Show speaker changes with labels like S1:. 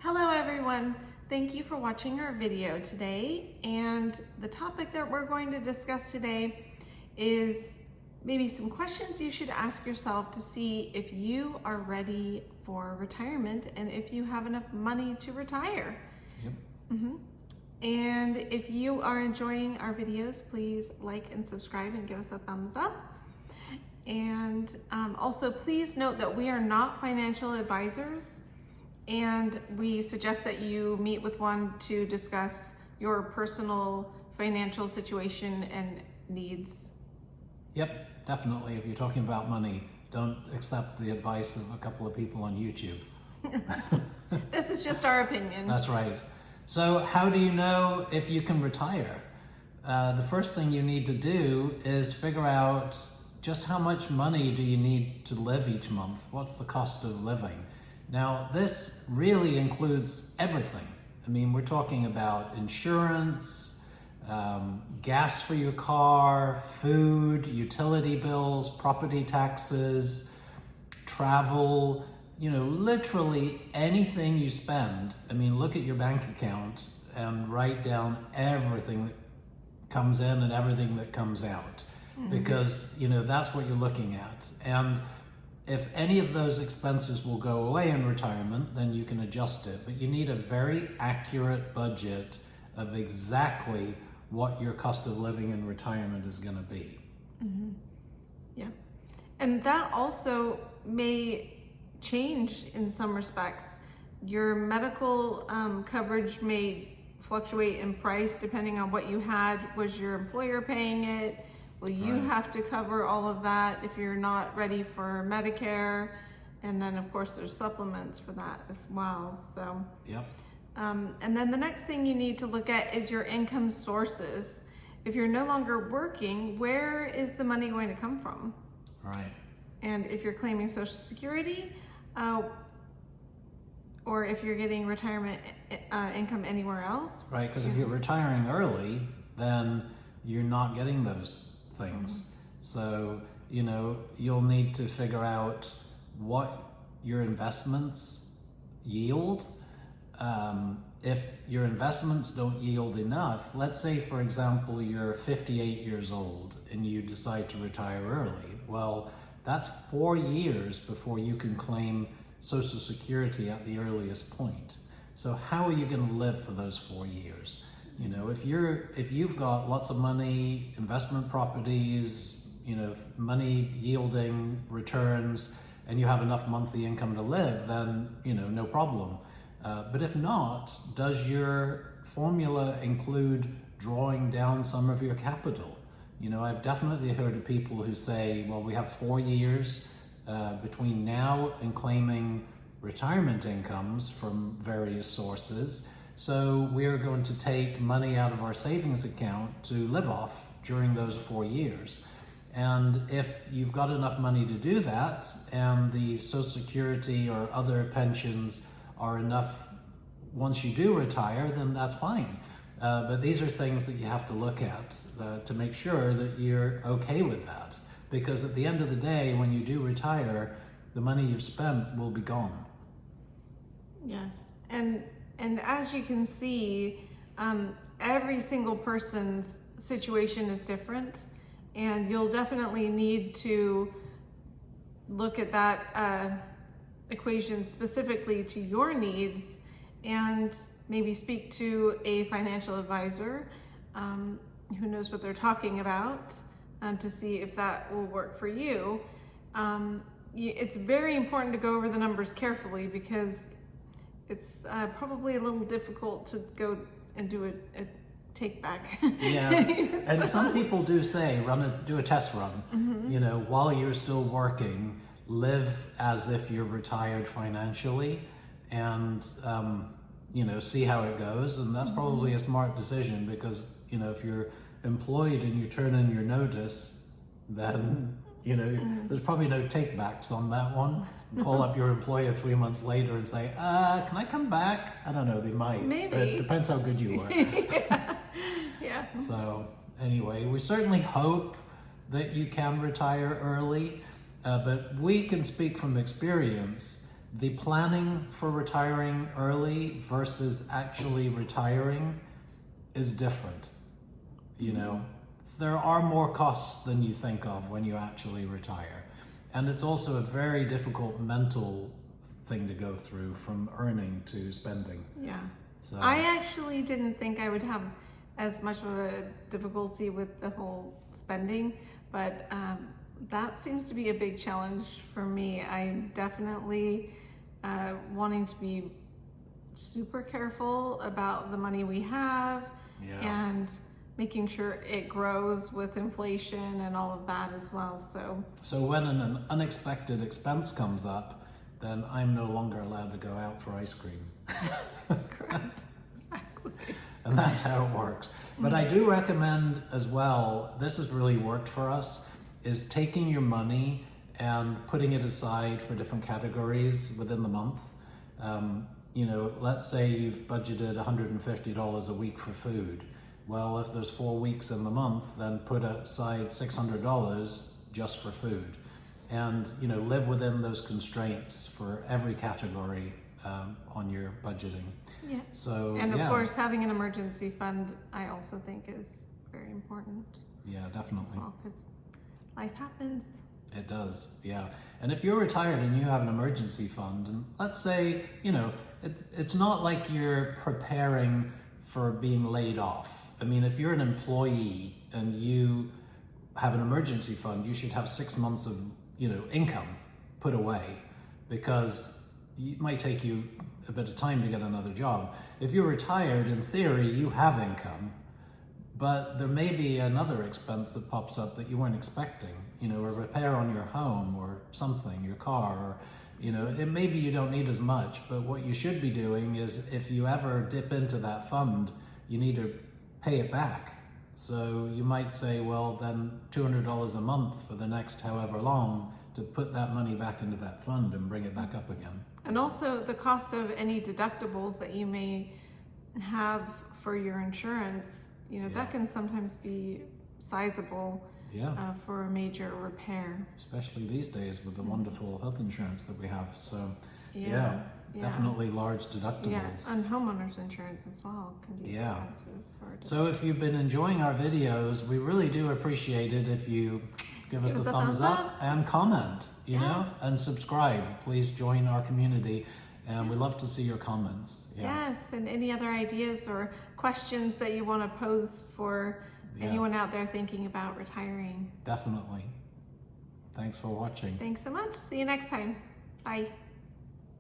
S1: Hello everyone, thank you for watching our video today, and the topic that we're going to discuss today is maybe some questions you should ask yourself to see if you are ready for retirement and if you have enough money to retire.
S2: Yep.
S1: And if you are enjoying our videos, please like and subscribe and give us a thumbs up. And also please note that we are not financial advisors, and we suggest that you meet with one to discuss your personal financial situation and needs.
S2: Yep, definitely. If you're talking about money, don't accept the advice of a couple of people on YouTube.
S1: This is just our opinion.
S2: That's right. So how do you know if you can retire? The first thing you need to do is figure out just how much money do you need to live each month? What's the cost of living? Now, this really includes everything. I mean, we're talking about insurance, gas for your car, food, utility bills, property taxes, travel, literally anything you spend. I mean, look at your bank account and write down everything that comes in and everything that comes out, because, that's what you're looking at. And if any of those expenses will go away in retirement, then you can adjust it. But you need a very accurate budget of exactly what your cost of living in retirement is going to be.
S1: Yeah. And that also may change in some respects. Your medical coverage may fluctuate in price depending on what you had. Was your employer paying it? Will you have to cover all of that if you're not ready for Medicare? And then of course there's supplements for that as well. So,
S2: yep.
S1: And then the next thing you need to look at is your income sources. If you're no longer working, where is the money going to come from?
S2: Right.
S1: And if you're claiming Social Security, or if you're getting retirement income anywhere else.
S2: Right, because if you're retiring early, then you're not getting those things. So, you'll need to figure out what your investments yield. If your investments don't yield enough, let's say, for example, you're 58 years old and you decide to retire early. Well, that's 4 years before you can claim Social Security at the earliest point. So how are you going to live for those 4 years? If you've got lots of money, investment properties, money yielding returns, and you have enough monthly income to live, then, no problem. But if not, does your formula include drawing down some of your capital? I've definitely heard of people who say, well, we have 4 years between now and claiming retirement incomes from various sources. So we're going to take money out of our savings account to live off during those 4 years. And if you've got enough money to do that, and the Social Security or other pensions are enough once you do retire, then that's fine. But these are things that you have to look at to make sure that you're okay with that. Because at the end of the day, when you do retire, the money you've spent will be gone.
S1: Yes, and as you can see, every single person's situation is different, and you'll definitely need to look at that equation specifically to your needs, and maybe speak to a financial advisor who knows what they're talking about to see if that will work for you. It's very important to go over the numbers carefully, because it's probably a little difficult to go and do a take back.
S2: Yeah, and some people do say, do a test run, while you're still working, live as if you're retired financially, and, see how it goes. And that's probably a smart decision, because, if you're employed and you turn in your notice, then, there's probably no take-backs on that one. Call up your employer 3 months later and say, can I come back? I don't know, they might.
S1: Maybe.
S2: But it depends how good you were.
S1: Yeah.
S2: So anyway, we certainly hope that you can retire early, but we can speak from experience the planning for retiring early versus actually retiring is different. You know, there are more costs than you think of when you actually retire. And it's also a very difficult mental thing to go through from earning to spending.
S1: Yeah.
S2: So
S1: I actually didn't think I would have as much of a difficulty with the whole spending, but that seems to be a big challenge for me. I'm definitely wanting to be super careful about the money we have and making sure it grows with inflation and all of that as well. So
S2: when an unexpected expense comes up, then I'm no longer allowed to go out for ice cream.
S1: correct, exactly.
S2: And that's how it works. But I do recommend as well, this has really worked for us, is taking your money and putting it aside for different categories within the month. You know, let's say you've budgeted $150 a week for food. Well, if there's 4 weeks in the month, then put aside $600 just for food. And, you know, live within those constraints for every category on your budgeting.
S1: Yeah.
S2: So,
S1: and of course, having an emergency fund, I also think is very important.
S2: Yeah, definitely.
S1: As well, because life happens.
S2: It does, yeah. And if you're retired and you have an emergency fund, and let's say, you know, it's not like you're preparing for being laid off. I mean, if you're an employee and you have an emergency fund, you should have 6 months of, you know, income put away, because it might take you a bit of time to get another job. If you're retired, in theory, you have income, but there may be another expense that pops up that you weren't expecting, you know, a repair on your home or something, your car, or, you know, it maybe you don't need as much, but what you should be doing is if you ever dip into that fund, you need to pay it back. So you might say, well, then $200 a month for the next however long to put that money back into that fund and bring it back up again.
S1: And also the cost of any deductibles that you may have for your insurance, you know, that can sometimes be sizable for a major repair.
S2: Especially these days with the wonderful health insurance that we have. So
S1: Yeah.
S2: definitely large deductibles.
S1: Yeah, and homeowners insurance as well can be expensive.
S2: So if you've been enjoying our videos, we really do appreciate it if you give us the thumbs up and comment, you know, and subscribe. Please join our community, and we love to see your comments.
S1: Yes, and any other ideas or questions that you want to pose for anyone out there thinking about retiring.
S2: Definitely. Thanks for watching.
S1: Thanks so much. See you next time. Bye.